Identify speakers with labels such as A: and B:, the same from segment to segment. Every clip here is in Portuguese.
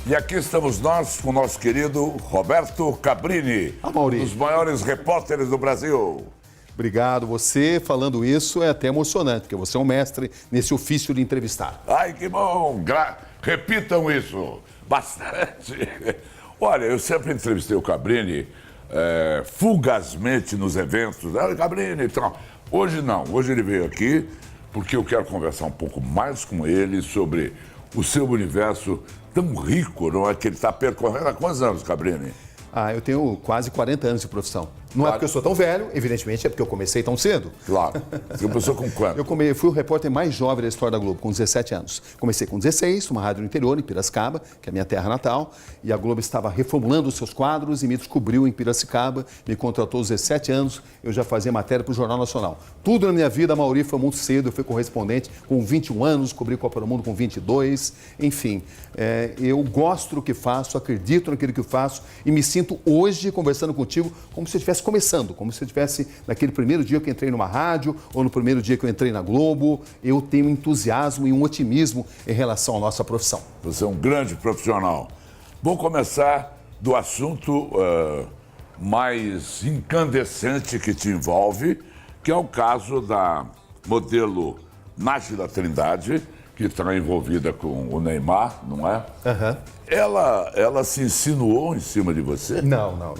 A: E aqui estamos nós com o nosso querido Roberto Cabrini, um dos maiores repórteres do Brasil.
B: Obrigado. Você falando isso é até emocionante, porque você é um mestre nesse ofício de entrevistar.
A: Ai, que bom! Repitam isso bastante. Olha, eu sempre entrevistei o Cabrini fugazmente nos eventos. Cabrini, então. Hoje não. Hoje ele veio aqui porque eu quero conversar um pouco mais com ele sobre o seu universo tão rico, não é? Que ele está percorrendo há quantos anos, Cabrini?
B: Eu tenho quase 40 anos de profissão. Não é porque eu sou tão velho, evidentemente, é porque eu comecei tão cedo.
A: Claro. Você começou com quanto?
B: Eu fui o repórter mais jovem da história da Globo, com 17 anos. Comecei com 16, numa rádio no interior, em Piracicaba, que é a minha terra natal, e a Globo estava reformulando os seus quadros e me descobriu em Piracicaba, me contratou aos 17 anos, eu já fazia matéria para o Jornal Nacional. Tudo na minha vida, a Mauri, foi muito cedo, eu fui correspondente com 21 anos, cobri Copa do Mundo com 22, enfim. Eu gosto do que faço, acredito naquilo que eu faço e me sinto hoje conversando contigo como se eu estivesse começando, como se eu estivesse naquele primeiro dia que eu entrei numa rádio ou no primeiro dia que eu entrei na Globo. Eu tenho um entusiasmo e um otimismo em relação à nossa profissão.
A: Você é um grande profissional. Vamos começar do assunto mais incandescente que te envolve, que é o caso da modelo Nájila Trindade, que está envolvida com o Neymar, não é?
B: Aham.
A: Ela se insinuou em cima de você?
B: Não. Não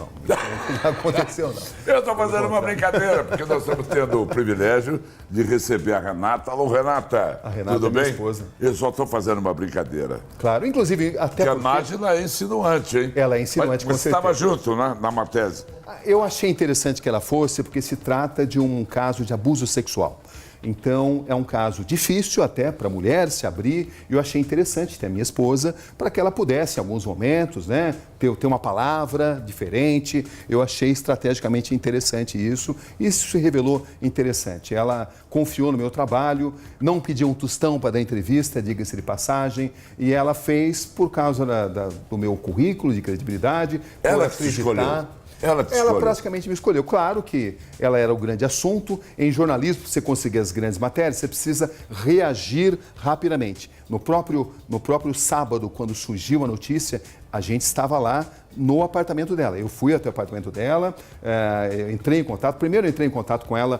B: aconteceu, não.
A: Eu estou fazendo uma brincadeira, porque nós estamos tendo o privilégio de receber a Renata. Alô, Renata.
B: A Renata
A: tudo
B: é minha
A: bem?
B: esposa.
A: Eu só estou fazendo uma brincadeira.
B: Claro, inclusive até
A: Porque
B: porque...
A: a Nájila é insinuante, hein?
B: Ela é insinuante, com
A: Mas você
B: certeza.
A: estava junto, né, na Matese.
B: Eu achei interessante que ela fosse, porque se trata de um caso de abuso sexual. Então, é um caso difícil até para a mulher se abrir, e eu achei interessante ter a minha esposa para que ela pudesse, em alguns momentos, né, ter uma palavra diferente. Eu achei estrategicamente interessante isso, e isso se revelou interessante. Ela confiou no meu trabalho, não pediu um tostão para dar entrevista, diga-se de passagem, e ela fez por causa do meu currículo de credibilidade.
A: Ela te escolheu. Ela
B: praticamente me escolheu. Claro que ela era o grande assunto. Em jornalismo, para você conseguir as grandes matérias, você precisa reagir rapidamente. No próprio sábado, quando surgiu a notícia, a gente estava lá no apartamento dela. Eu fui até o apartamento dela, entrei em contato. Primeiro eu entrei em contato com ela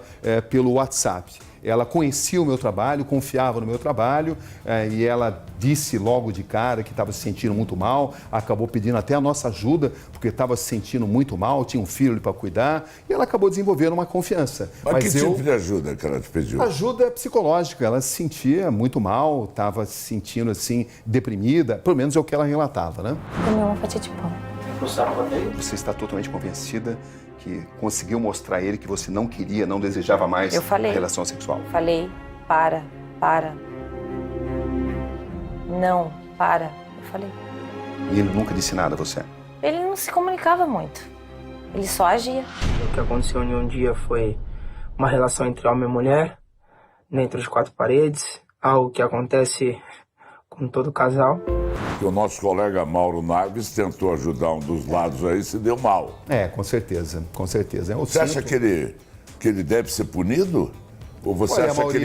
B: pelo WhatsApp. Ela conhecia o meu trabalho, confiava no meu trabalho, e ela disse logo de cara que estava se sentindo muito mal, acabou pedindo até a nossa ajuda, porque estava se sentindo muito mal, tinha um filho para cuidar, e ela acabou desenvolvendo uma confiança.
A: Mas que tipo de ajuda que ela te pediu?
B: Ajuda psicológica. Ela se sentia muito mal, estava se sentindo assim, deprimida, pelo menos é o que ela relatava, né?
C: Comi uma fatia de pão.
B: Você está totalmente convencida que conseguiu mostrar a ele que você não queria, não desejava mais a relação sexual?
C: Falei, para. Não, para. Eu falei.
B: E ele nunca disse nada a você?
C: Ele não se comunicava muito. Ele só agia.
D: O que aconteceu em um dia foi uma relação entre homem e mulher, dentro de 4 paredes, algo que acontece com todo casal.
A: O nosso colega Mauro Naves tentou ajudar um dos lados aí e se deu mal.
B: Com certeza, com certeza.
A: Você acha que ele deve ser punido? Ou você acha
B: Mauri,
A: que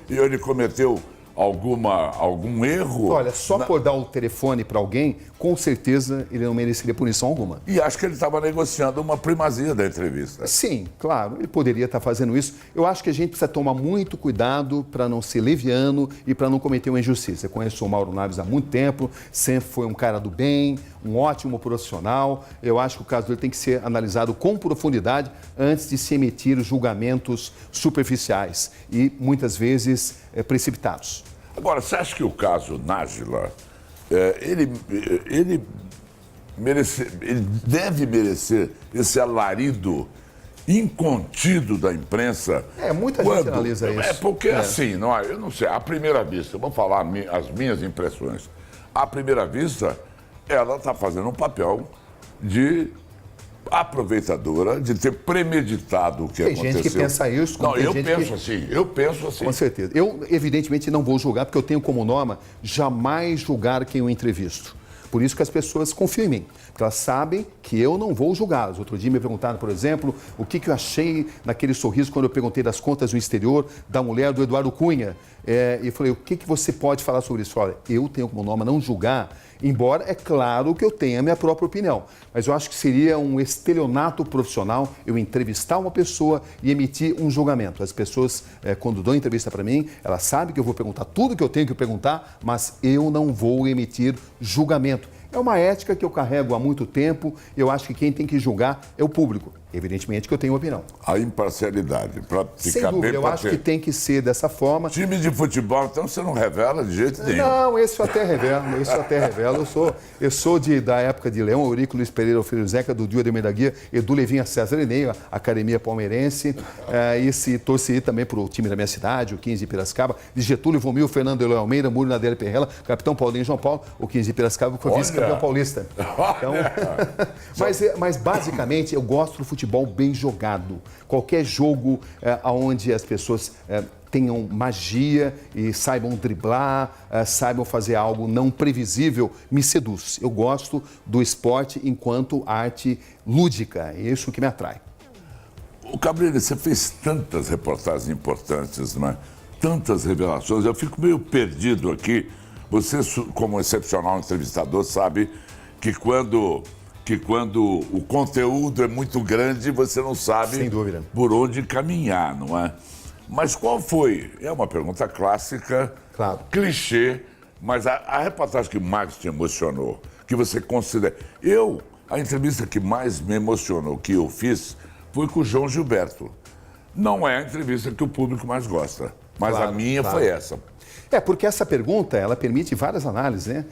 A: ele cometeu algum erro?
B: Olha, só por dar o telefone para alguém, com certeza ele não mereceria punição alguma.
A: E acho que ele estava negociando uma primazia da entrevista.
B: Sim, claro, ele poderia estar fazendo isso. Eu acho que a gente precisa tomar muito cuidado para não ser leviano e para não cometer uma injustiça. Eu conheço o Mauro Naves há muito tempo, sempre foi um cara do bem, um ótimo profissional. Eu acho que o caso dele tem que ser analisado com profundidade antes de se emitir julgamentos superficiais e, muitas vezes, precipitados.
A: Agora, você acha que o caso Nájila, ele deve merecer esse alarido incontido da imprensa?
B: Muita gente analisa isso.
A: Porque assim, eu não sei, à primeira vista, vou falar as minhas impressões. À primeira vista, ela está fazendo um papel de aproveitadora, de ter premeditado o que aconteceu.
B: Tem gente que pensa isso.
A: Não, eu penso assim.
B: Com certeza. Eu, evidentemente, não vou julgar, porque eu tenho como norma jamais julgar quem eu entrevisto. Por isso que as pessoas confiam em mim, porque elas sabem que eu não vou julgá-las. Outro dia me perguntaram, por exemplo, o que eu achei naquele sorriso quando eu perguntei das contas do exterior da mulher do Eduardo Cunha. E eu falei, o que você pode falar sobre isso? Olha, eu tenho como norma não julgar, embora é claro que eu tenha a minha própria opinião. Mas eu acho que seria um estelionato profissional eu entrevistar uma pessoa e emitir um julgamento. As pessoas, quando dão entrevista para mim, elas sabem que eu vou perguntar tudo que eu tenho que perguntar, mas eu não vou emitir julgamento. É uma ética que eu carrego há muito tempo e eu acho que quem tem que julgar é o público. Evidentemente que eu tenho uma opinião.
A: A imparcialidade, para
B: Sem
A: ficar
B: dúvida,
A: bem
B: eu acho que tem que ser dessa forma.
A: Time de futebol, então você não revela de jeito nenhum.
B: Não, esse eu até revelo, Eu sou da época de Leão Eurico, Luiz Pereira, Alfredo Zeca, Dudu Ademir da Guia, Edu Levinha, César Enei, Academia Palmeirense, e torci também para o time da minha cidade, o 15 de Piracicaba, de Getúlio Vomil, Fernando Eloy Almeida, Múrio Nadele Perrella, Capitão Paulinho João Paulo, o 15 de Piracicaba, que foi vice-campeão paulista. Então, mas basicamente eu gosto do futebol bem jogado. Qualquer jogo onde as pessoas tenham magia e saibam driblar, saibam fazer algo não previsível, me seduz. Eu gosto do esporte enquanto arte lúdica, é isso que me atrai.
A: O Cabrini, você fez tantas reportagens importantes, né? Tantas revelações, eu fico meio perdido aqui. Você, como excepcional entrevistador, sabe que quando o conteúdo é muito grande, você não sabe
B: Sem dúvida.
A: Por onde caminhar, não é? Mas qual foi? É uma pergunta clássica,
B: Claro.
A: clichê, mas a reportagem que mais te emocionou, que você considera... A entrevista que mais me emocionou, que eu fiz, foi com o João Gilberto. Não é a entrevista que o público mais gosta, mas
B: Claro,
A: a minha
B: claro.
A: foi essa.
B: Porque essa pergunta, ela permite várias análises, né?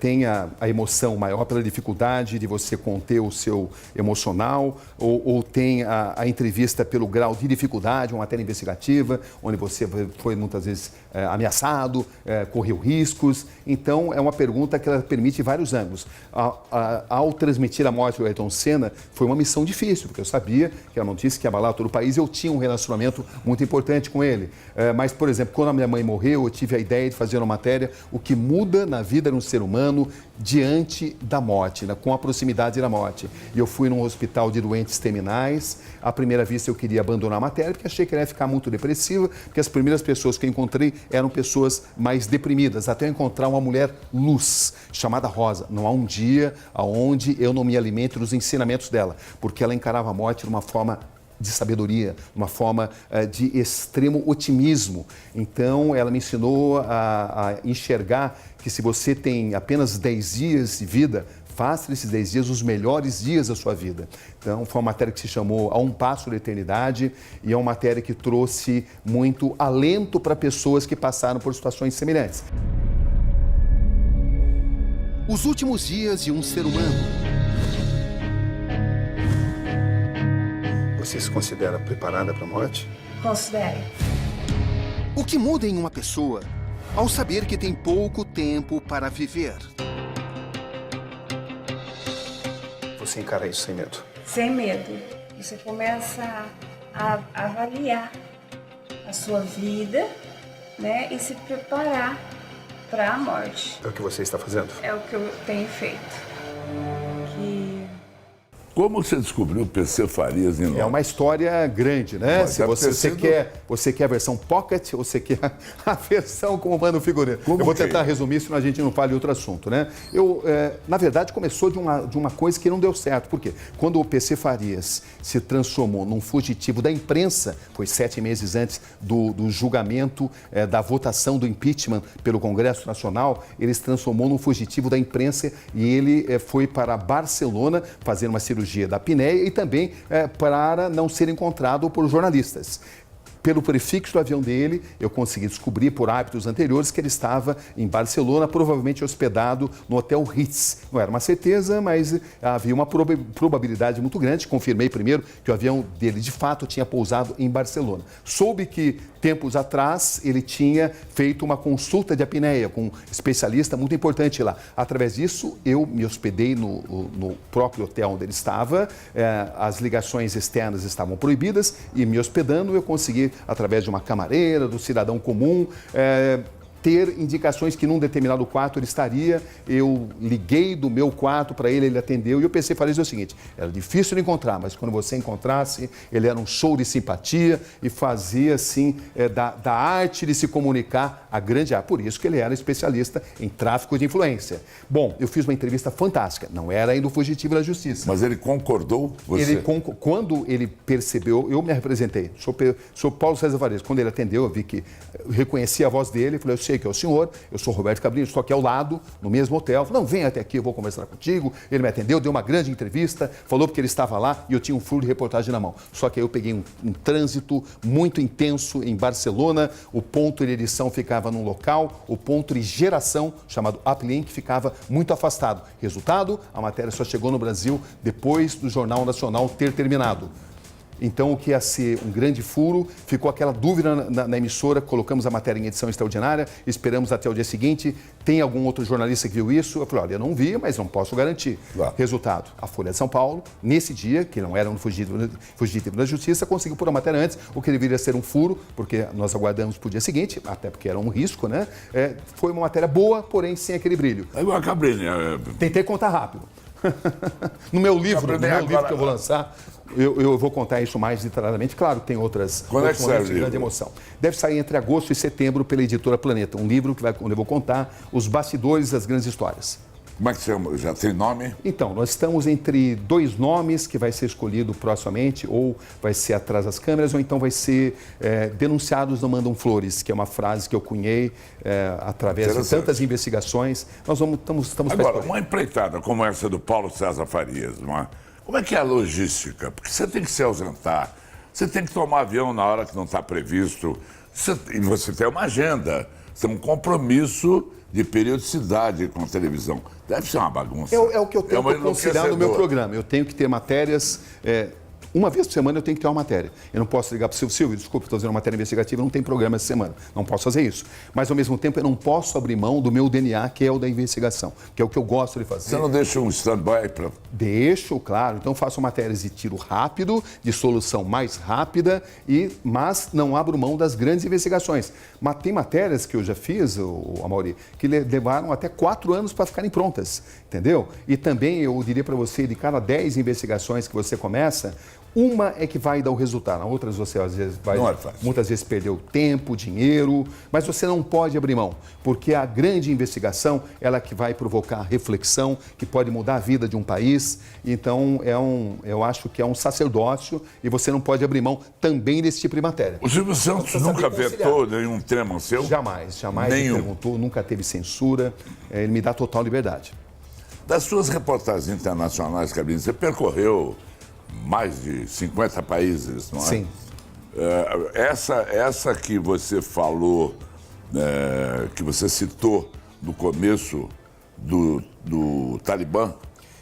B: Tem a emoção maior pela dificuldade de você conter o seu emocional, ou tem a entrevista pelo grau de dificuldade, uma matéria investigativa, onde você foi muitas vezes ameaçado, correu riscos. Então, é uma pergunta que ela permite vários ângulos. Ao transmitir a morte do Ayrton Senna, foi uma missão difícil, porque eu sabia que era uma notícia que ia abalar todo o país e eu tinha um relacionamento muito importante com ele. Mas, por exemplo, quando a minha mãe morreu, eu tive a ideia de fazer uma matéria, o que muda na vida de um ser humano diante da morte, né, com a proximidade da morte. E eu fui num hospital de doentes terminais. À primeira vista eu queria abandonar a matéria, porque achei que ela ia ficar muito depressiva, porque as primeiras pessoas que eu encontrei eram pessoas mais deprimidas, até eu encontrar uma mulher luz, chamada Rosa. Não há um dia onde eu não me alimente dos ensinamentos dela, porque ela encarava a morte de uma forma de sabedoria, uma forma de extremo otimismo. Então, ela me ensinou a enxergar que se você tem apenas 10 dias de vida, faça desses 10 dias os melhores dias da sua vida. Então, foi uma matéria que se chamou A Um Passo da Eternidade e é uma matéria que trouxe muito alento para pessoas que passaram por situações semelhantes. Os últimos dias de um ser humano. Você se considera preparada para a morte?
C: Considero.
B: O que muda em uma pessoa ao saber que tem pouco tempo para viver? Você encara isso sem medo?
E: Sem medo. Você começa a avaliar a sua vida, né, e se preparar para a morte.
B: É o que você está fazendo?
E: É o que eu tenho feito.
A: Como você descobriu o PC Farias em Londres?
B: É uma história grande, né?
A: Mas
B: Se
A: deve ter
B: você,
A: sido-
B: você quer a versão pocket ou você quer a versão com o Mano Figurino?
A: Como
B: Eu vou
A: que é?
B: tentar resumir, senão a gente não fale outro assunto, né? Na verdade, começou de uma coisa que não deu certo. Por quê? Quando o PC Farias se transformou num fugitivo da imprensa, foi 7 meses antes do julgamento, da votação do impeachment pelo Congresso Nacional, ele se transformou num fugitivo da imprensa e ele foi para Barcelona fazer uma cirurgia da apneia e também para não ser encontrado por jornalistas. Pelo prefixo do avião dele, eu consegui descobrir por hábitos anteriores que ele estava em Barcelona, provavelmente hospedado no Hotel Ritz. Não era uma certeza, mas havia uma probabilidade muito grande. Confirmei primeiro que o avião dele, de fato, tinha pousado em Barcelona. Soube que, tempos atrás, ele tinha feito uma consulta de apneia com um especialista muito importante lá. Através disso, eu me hospedei no próprio hotel onde ele estava. As ligações externas estavam proibidas e me hospedando eu consegui, através de uma camareira, do cidadão comum, ter indicações que num determinado quarto ele estaria. Eu liguei do meu quarto para ele, ele atendeu e eu pensei, falei o seguinte, era difícil de encontrar, mas quando você encontrasse, ele era um show de simpatia e fazia assim, da arte de se comunicar a grande arte. Por isso que ele era especialista em tráfico de influência. Bom, eu fiz uma entrevista fantástica, não era ainda o fugitivo da justiça.
A: Mas ele concordou?
B: Quando ele percebeu, eu me representei, sou Paulo César Varejo. Quando ele atendeu, eu vi que eu reconheci a voz dele, falei, eu sei que é o senhor, eu sou Roberto Cabrini, estou aqui ao lado, no mesmo hotel. Falei, não, vem até aqui, eu vou conversar contigo. Ele me atendeu, deu uma grande entrevista, falou porque ele estava lá e eu tinha um furo de reportagem na mão. Só que aí eu peguei um trânsito muito intenso em Barcelona, o ponto de edição ficava num local, o ponto de geração, chamado Uplink, ficava muito afastado. Resultado, a matéria só chegou no Brasil depois do Jornal Nacional ter terminado. Então, o que ia ser um grande furo, ficou aquela dúvida na emissora, colocamos a matéria em edição extraordinária, esperamos até o dia seguinte, tem algum outro jornalista que viu isso? Eu falei, olha, eu não vi, mas não posso garantir.
A: Claro.
B: Resultado, a Folha de São Paulo, nesse dia, que não era um fugitivo da justiça, conseguiu pôr a matéria antes, o que deveria ser um furo, porque nós aguardamos para o dia seguinte, até porque era um risco, né? Foi uma matéria boa, porém sem aquele brilho.
A: Agora, Cabrini...
B: Tentei contar rápido. No meu livro que eu vou lançar, eu vou contar isso mais detalhadamente. Claro, tem outros momentos de grande emoção. Deve sair entre agosto e setembro pela editora Planeta. Um livro onde eu vou contar os bastidores das grandes histórias.
A: Como é que chama? Já tem nome?
B: Então, nós estamos entre 2 nomes que vai ser escolhido proximamente, ou vai ser atrás das câmeras, ou então vai ser denunciados não mandam flores, que é uma frase que eu cunhei através de tantas investigações. Nós estamos
A: Agora, uma empreitada como essa do Paulo César Farias, como é que é a logística? Porque você tem que se ausentar, você tem que tomar avião na hora que não está previsto, e você tem uma agenda, você tem um compromisso de periodicidade com a televisão. Deve ser uma bagunça.
B: É o que eu tenho que conciliar no meu programa. Eu tenho que ter matérias... Uma vez por semana eu tenho que ter uma matéria. Eu não posso ligar para o Silvio, desculpe, estou fazendo uma matéria investigativa, não tem programa essa semana. Não posso fazer isso. Mas, ao mesmo tempo, eu não posso abrir mão do meu DNA, que é o da investigação, que é o que eu gosto de fazer.
A: Você não deixa um stand-by para...
B: Deixo, claro. Então, faço matérias de tiro rápido, de solução mais rápida, mas não abro mão das grandes investigações. Mas tem matérias que eu já fiz, Amaury, que levaram até 4 anos para ficarem prontas, entendeu? E também, eu diria para você, de cada 10 investigações que você começa, uma é que vai dar o resultado, outras você às vezes vai, muitas vezes perdeu tempo, dinheiro, mas você não pode abrir mão, porque a grande investigação, ela que vai provocar reflexão, que pode mudar a vida de um país. Então, eu acho que é um sacerdócio e você não pode abrir mão também desse tipo de matéria.
A: O Silvio Santos nunca vetou nenhum tema seu?
B: Jamais me perguntou, nunca teve censura, ele me dá total liberdade.
A: Das suas reportagens internacionais, Cabrini, você percorreu mais de 50 países, não é?
B: Sim.
A: Essa que você falou, que você citou no começo do Talibã.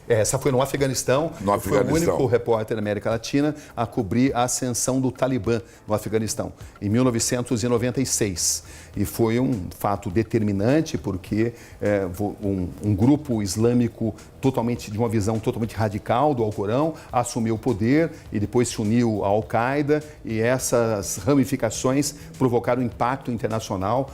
B: Essa foi no Afeganistão. Eu fui o único repórter da América Latina a cobrir a ascensão do Talibã no Afeganistão, em 1996. E foi um fato determinante, porque um grupo islâmico de uma visão totalmente radical do Alcorão assumiu o poder e depois se uniu à Al-Qaeda, e essas ramificações provocaram impacto internacional,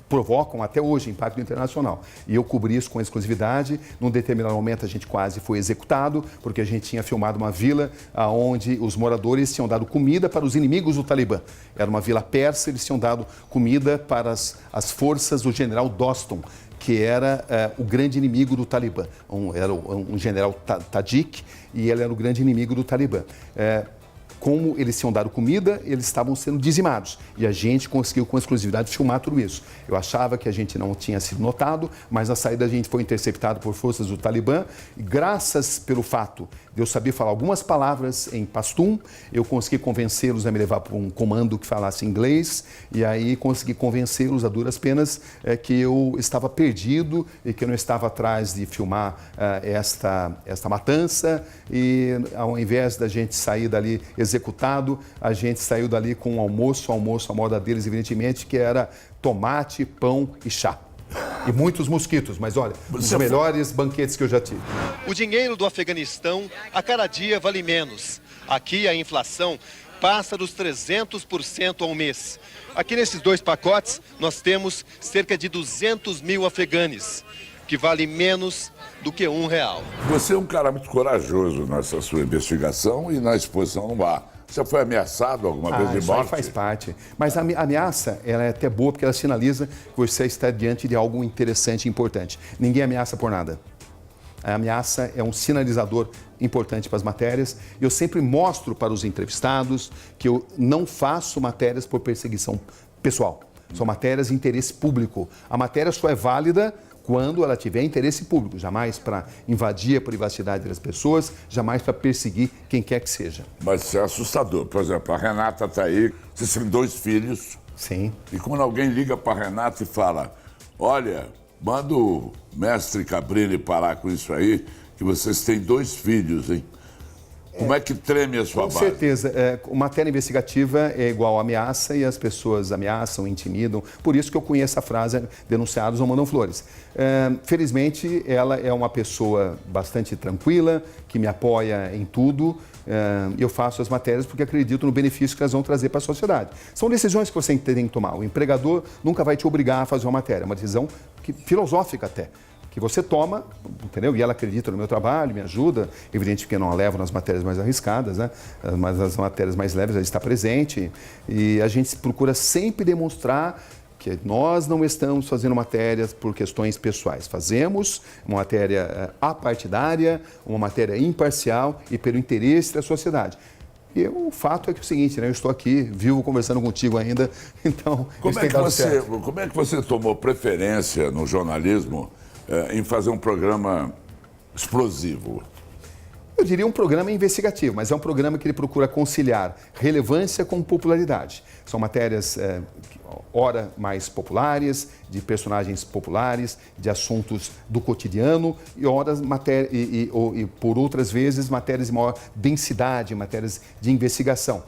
B: provocam até hoje impacto internacional. E eu cobri isso com exclusividade. Num determinado momento a gente quase foi executado, porque a gente tinha filmado uma vila onde os moradores tinham dado comida para os inimigos do Talibã. Era uma vila persa, eles tinham dado comida para as forças do general Dostum, que era o grande inimigo do Talibã. Era um general Tajik, e ele era o grande inimigo do Talibã. Como eles tinham dado comida, eles estavam sendo dizimados. E a gente conseguiu, com exclusividade, filmar tudo isso. Eu achava que a gente não tinha sido notado, mas na saída a gente foi interceptado por forças do Talibã. E graças pelo fato de eu saber falar algumas palavras em pastum, eu consegui convencê-los a me levar para um comando que falasse inglês. E aí consegui convencê-los a duras penas que eu estava perdido e que eu não estava atrás de filmar esta matança. E ao invés da gente sair dali executado, a gente saiu dali com um almoço à moda deles, evidentemente, que era tomate, pão e chá. E muitos mosquitos, mas olha, os melhores banquetes que eu já tive.
F: O dinheiro do Afeganistão a cada dia vale menos. Aqui a inflação passa dos 300% ao mês. Aqui nesses 2 pacotes, nós temos cerca de 200 mil afeganes, que vale menos do que R$1.
A: Você é um cara muito corajoso nessa sua investigação e na exposição no ar. Você foi ameaçado alguma vez de
B: Isso aí
A: morte?
B: faz parte. Mas a ameaça, ela é até boa porque ela sinaliza que você está diante de algo interessante e importante. Ninguém ameaça por nada. A ameaça é um sinalizador importante para as matérias. Eu sempre mostro para os entrevistados que eu não faço matérias por perseguição pessoal. São matérias de interesse público. A matéria só é válida quando ela tiver interesse público, jamais para invadir a privacidade das pessoas, jamais para perseguir quem quer que seja.
A: Mas isso é assustador. Por exemplo, a Renata está aí, vocês têm 2 filhos.
B: Sim.
A: E quando alguém liga para a Renata e fala, olha, manda o mestre Cabrini parar com isso aí, que vocês têm 2 filhos, hein? Como é que treme a sua
B: Com
A: base?
B: certeza. Matéria investigativa é igual a ameaça e as pessoas ameaçam, intimidam. Por isso que eu conheço a frase, denunciados não mandam flores. Felizmente, ela é uma pessoa bastante tranquila, que me apoia em tudo. Eu faço as matérias porque acredito no benefício que elas vão trazer para a sociedade. São decisões que você tem que tomar. O empregador nunca vai te obrigar a fazer uma matéria. É uma decisão filosófica até, que você toma, entendeu? E ela acredita no meu trabalho, me ajuda. Evidente que eu não a levo nas matérias mais arriscadas, né? Mas nas matérias mais leves ela está presente. E a gente procura sempre demonstrar que nós não estamos fazendo matérias por questões pessoais. Fazemos uma matéria apartidária, uma matéria imparcial e pelo interesse da sociedade. E o fato é que é o seguinte, né? Eu estou aqui, vivo, conversando contigo ainda, então...
A: Como é que você tomou preferência no jornalismo em fazer um programa explosivo?
B: Eu diria um programa investigativo, mas é um programa que ele procura conciliar relevância com popularidade. São matérias, ora mais populares, de personagens populares, de assuntos do cotidiano, e por outras vezes matérias de maior densidade, matérias de investigação.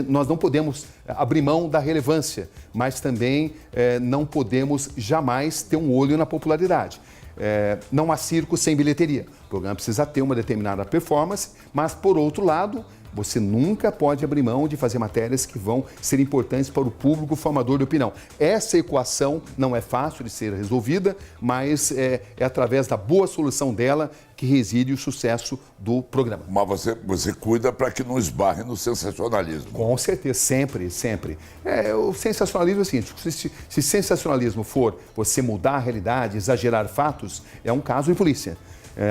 B: Nós não podemos abrir mão da relevância, mas também não podemos jamais ter um olho na popularidade. Não há circo sem bilheteria. O programa precisa ter uma determinada performance, mas, por outro lado, você nunca pode abrir mão de fazer matérias que vão ser importantes para o público formador de opinião. Essa equação não é fácil de ser resolvida, mas é através da boa solução dela que reside o sucesso do programa.
A: Mas você cuida para que não esbarre no sensacionalismo.
B: Com certeza, sempre, sempre. O sensacionalismo é o seguinte, se sensacionalismo for você mudar a realidade, exagerar fatos, é um caso de polícia.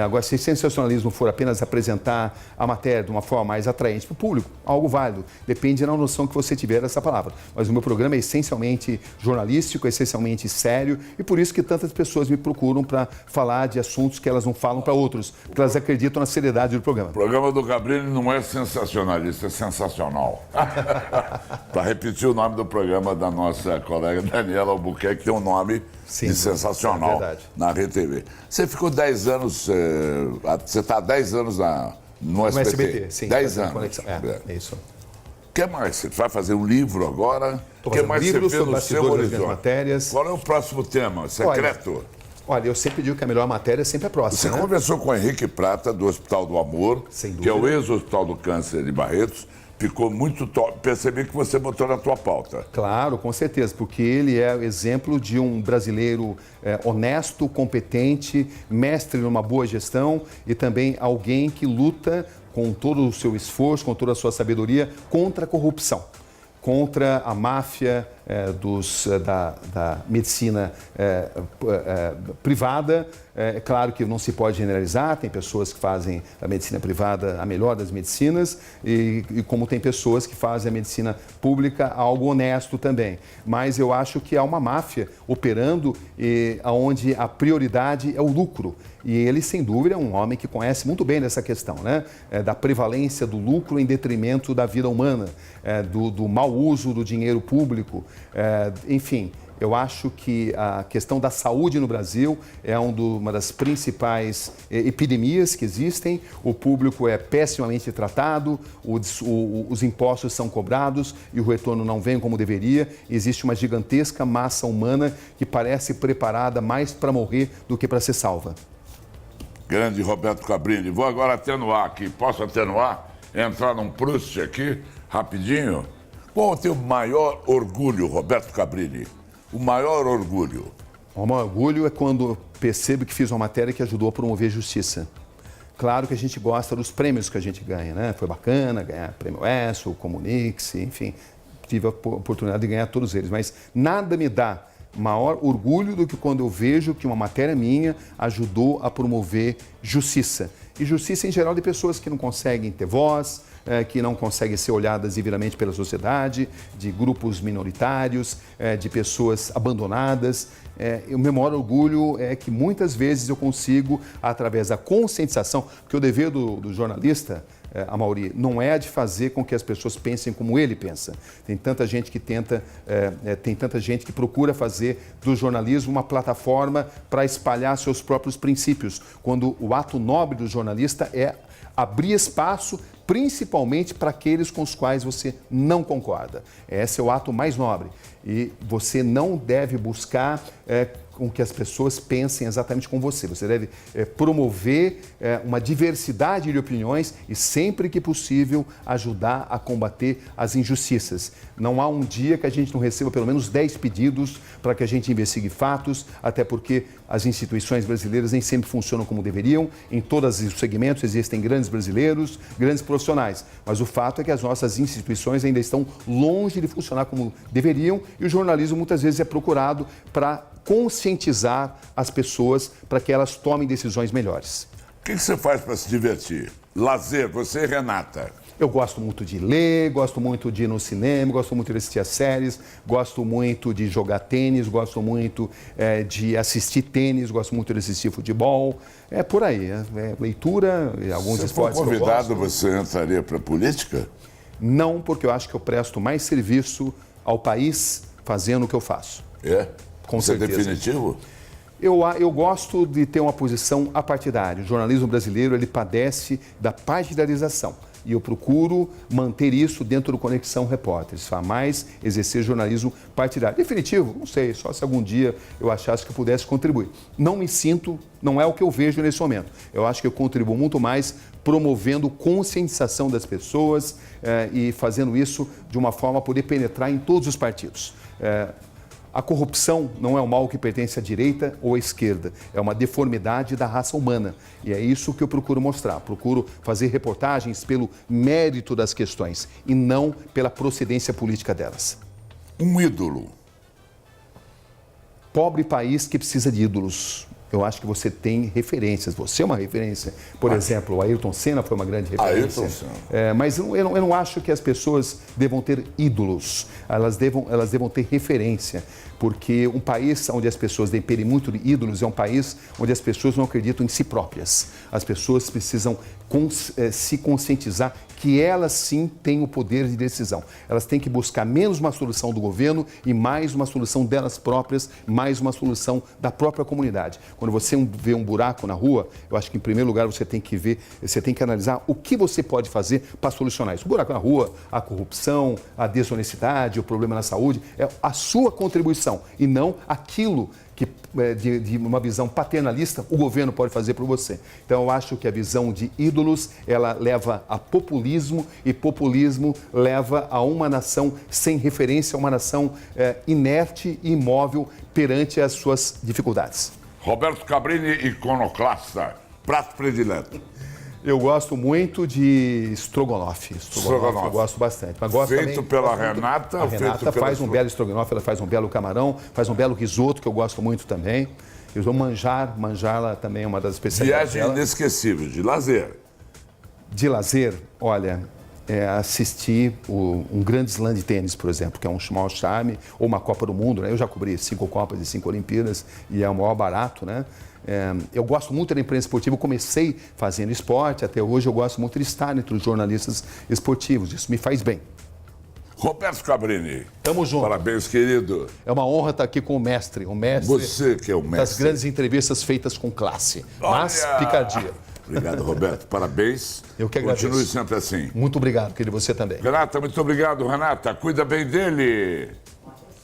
B: Agora, se sensacionalismo for apenas apresentar a matéria de uma forma mais atraente para o público, algo válido. Depende da noção que você tiver dessa palavra. Mas o meu programa é essencialmente jornalístico, essencialmente sério, e por isso que tantas pessoas me procuram para falar de assuntos que elas não falam para outros, porque elas acreditam na seriedade do programa.
A: O programa do Cabrini não é sensacionalista, é sensacional. Para repetir o nome do programa da nossa colega Daniela Albuquerque, que tem um nome de sensacional na Rede TV. Você ficou 10 anos, você está há 10 anos no SBT.
B: Sim.
A: 10 anos.
B: É isso.
A: O que mais? Você vai fazer um livro agora?
B: Estou fazendo um livro sobre bastidores das matérias.
A: Qual é o próximo tema? Secreto?
B: Olha, eu sempre digo que a melhor matéria é sempre a próxima.
A: Você conversou com o Henrique Prata, do Hospital do Amor, que é o ex-Hospital do Câncer de Barretos. Ficou muito top. Percebi que você botou na tua pauta.
B: Claro, com certeza, porque ele é o exemplo de um brasileiro honesto, competente, mestre numa boa gestão e também alguém que luta com todo o seu esforço, com toda a sua sabedoria, contra a corrupção, contra a máfia da medicina privada. É claro que não se pode generalizar, tem pessoas que fazem a medicina privada a melhor das medicinas e como tem pessoas que fazem a medicina pública algo honesto também. Mas eu acho que há uma máfia operando onde a prioridade é o lucro. E ele, sem dúvida, é um homem que conhece muito bem dessa questão, né? Da prevalência do lucro em detrimento da vida humana, do mau uso do dinheiro público, enfim. Eu acho que a questão da saúde no Brasil é uma das principais epidemias que existem. O público é pessimamente tratado, os impostos são cobrados e o retorno não vem como deveria. Existe uma gigantesca massa humana que parece preparada mais para morrer do que para ser salva.
A: Grande Roberto Cabrini. Vou agora atenuar aqui. Posso atenuar? entrar num Proust aqui, rapidinho. Qual é o teu maior orgulho, Roberto Cabrini? O maior orgulho?
B: O maior orgulho é quando percebo que fiz uma matéria que ajudou a promover justiça. Claro que a gente gosta dos prêmios que a gente ganha, né? Foi bacana ganhar o Prêmio ESSO, o Comunix, enfim, tive a oportunidade de ganhar todos eles, mas nada me dá maior orgulho do que quando eu vejo que uma matéria minha ajudou a promover justiça. E justiça em geral de pessoas que não conseguem ter voz, que não conseguem ser olhadas devidamente pela sociedade, de grupos minoritários, de pessoas abandonadas. O meu maior orgulho é que muitas vezes eu consigo, através da conscientização, porque o dever do jornalista, Amaury, não é de fazer com que as pessoas pensem como ele pensa. Tem tanta gente que tem tanta gente que procura fazer do jornalismo uma plataforma para espalhar seus próprios princípios, quando o ato nobre do jornalista é abrir espaço principalmente para aqueles com os quais você não concorda. Esse é o ato mais nobre. E você não deve buscar com que as pessoas pensem exatamente como você. Você deve promover uma diversidade de opiniões e, sempre que possível, ajudar a combater as injustiças. Não há um dia que a gente não receba pelo menos 10 pedidos para que a gente investigue fatos, até porque as instituições brasileiras nem sempre funcionam como deveriam. Em todos os segmentos existem grandes brasileiros, grandes profissionais. Mas o fato é que as nossas instituições ainda estão longe de funcionar como deveriam e o jornalismo muitas vezes é procurado para conscientizar as pessoas para que elas tomem decisões melhores.
A: O que você faz para se divertir? Lazer, você e Renata.
B: Eu gosto muito de ler, gosto muito de ir no cinema, gosto muito de assistir as séries, gosto muito de jogar tênis, gosto muito de assistir tênis, gosto muito de assistir futebol. É por aí, leitura, alguns esportes.
A: Se for convidado, você entraria para a política?
B: Não, porque eu acho que eu presto mais serviço ao país fazendo o que eu faço.
A: É?
B: Com
A: Isso
B: certeza.
A: É definitivo?
B: Eu gosto de ter uma posição apartidária. O jornalismo brasileiro ele padece da partidarização. E eu procuro manter isso dentro do Conexão Repórteres, mais exercer jornalismo partidário. Definitivo? Não sei, só se algum dia eu achasse que eu pudesse contribuir. Não me sinto, não é o que eu vejo nesse momento. Eu acho que eu contribuo muito mais promovendo conscientização das pessoas e fazendo isso de uma forma a poder penetrar em todos os partidos. A corrupção não é um mal que pertence à direita ou à esquerda, é uma deformidade da raça humana. E é isso que eu procuro mostrar. Procuro fazer reportagens pelo mérito das questões e não pela procedência política delas.
A: Um ídolo.
B: Pobre país que precisa de ídolos. Eu acho que você tem referências. Você é uma referência. Por exemplo, o Ayrton Senna foi uma grande referência.
A: Ayrton Senna.
B: Mas eu não acho que as pessoas devam ter ídolos. Elas devam ter referência. Porque um país onde as pessoas dependem muito de ídolos é um país onde as pessoas não acreditam em si próprias. As pessoas precisam se conscientizar que elas sim têm o poder de decisão. Elas têm que buscar menos uma solução do governo e mais uma solução delas próprias, mais uma solução da própria comunidade. Quando você vê um buraco na rua, eu acho que em primeiro lugar você tem que analisar o que você pode fazer para solucionar isso. O buraco na rua, a corrupção, a desonestidade, o problema na saúde, é a sua contribuição e não aquilo que de uma visão paternalista o governo pode fazer por você. Então eu acho que a visão de ídolos ela leva a populismo e populismo leva a uma nação sem referência, uma nação inerte e imóvel perante as suas dificuldades.
A: Roberto Cabrini, iconoclasta, prato predileto.
B: Eu gosto muito de estrogonofe. Eu gosto bastante. Mas gosto
A: feito
B: também,
A: pela Renata?
B: A Renata faz um belo estrogonofe, ela faz um belo camarão, faz um belo risoto, que eu gosto muito também. Eu vou manjá-la também é uma das especialidades
A: Viagem
B: dela.
A: inesquecível, de lazer.
B: De lazer, olha, assistir um grande slam de tênis, por exemplo, que é um maior charme, ou uma Copa do Mundo, né? Eu já cobri 5 Copas e 5 Olimpíadas e é o maior barato, né? Eu gosto muito da imprensa esportiva, eu comecei fazendo esporte, até hoje eu gosto muito de estar entre os jornalistas esportivos, isso me faz bem.
A: Roberto Cabrini.
B: Tamo junto.
A: Parabéns, querido.
B: É uma honra estar aqui com o mestre
A: Você que é o mestre.
B: das grandes entrevistas feitas com classe, mas
A: Olha!
B: picardia.
A: Obrigado, Roberto. Parabéns.
B: Eu que agradeço.
A: Continue sempre assim.
B: Muito obrigado, querido, você também.
A: Renata, muito obrigado, Renata. Cuida bem dele.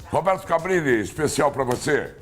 A: Roberto Cabrini, especial para você.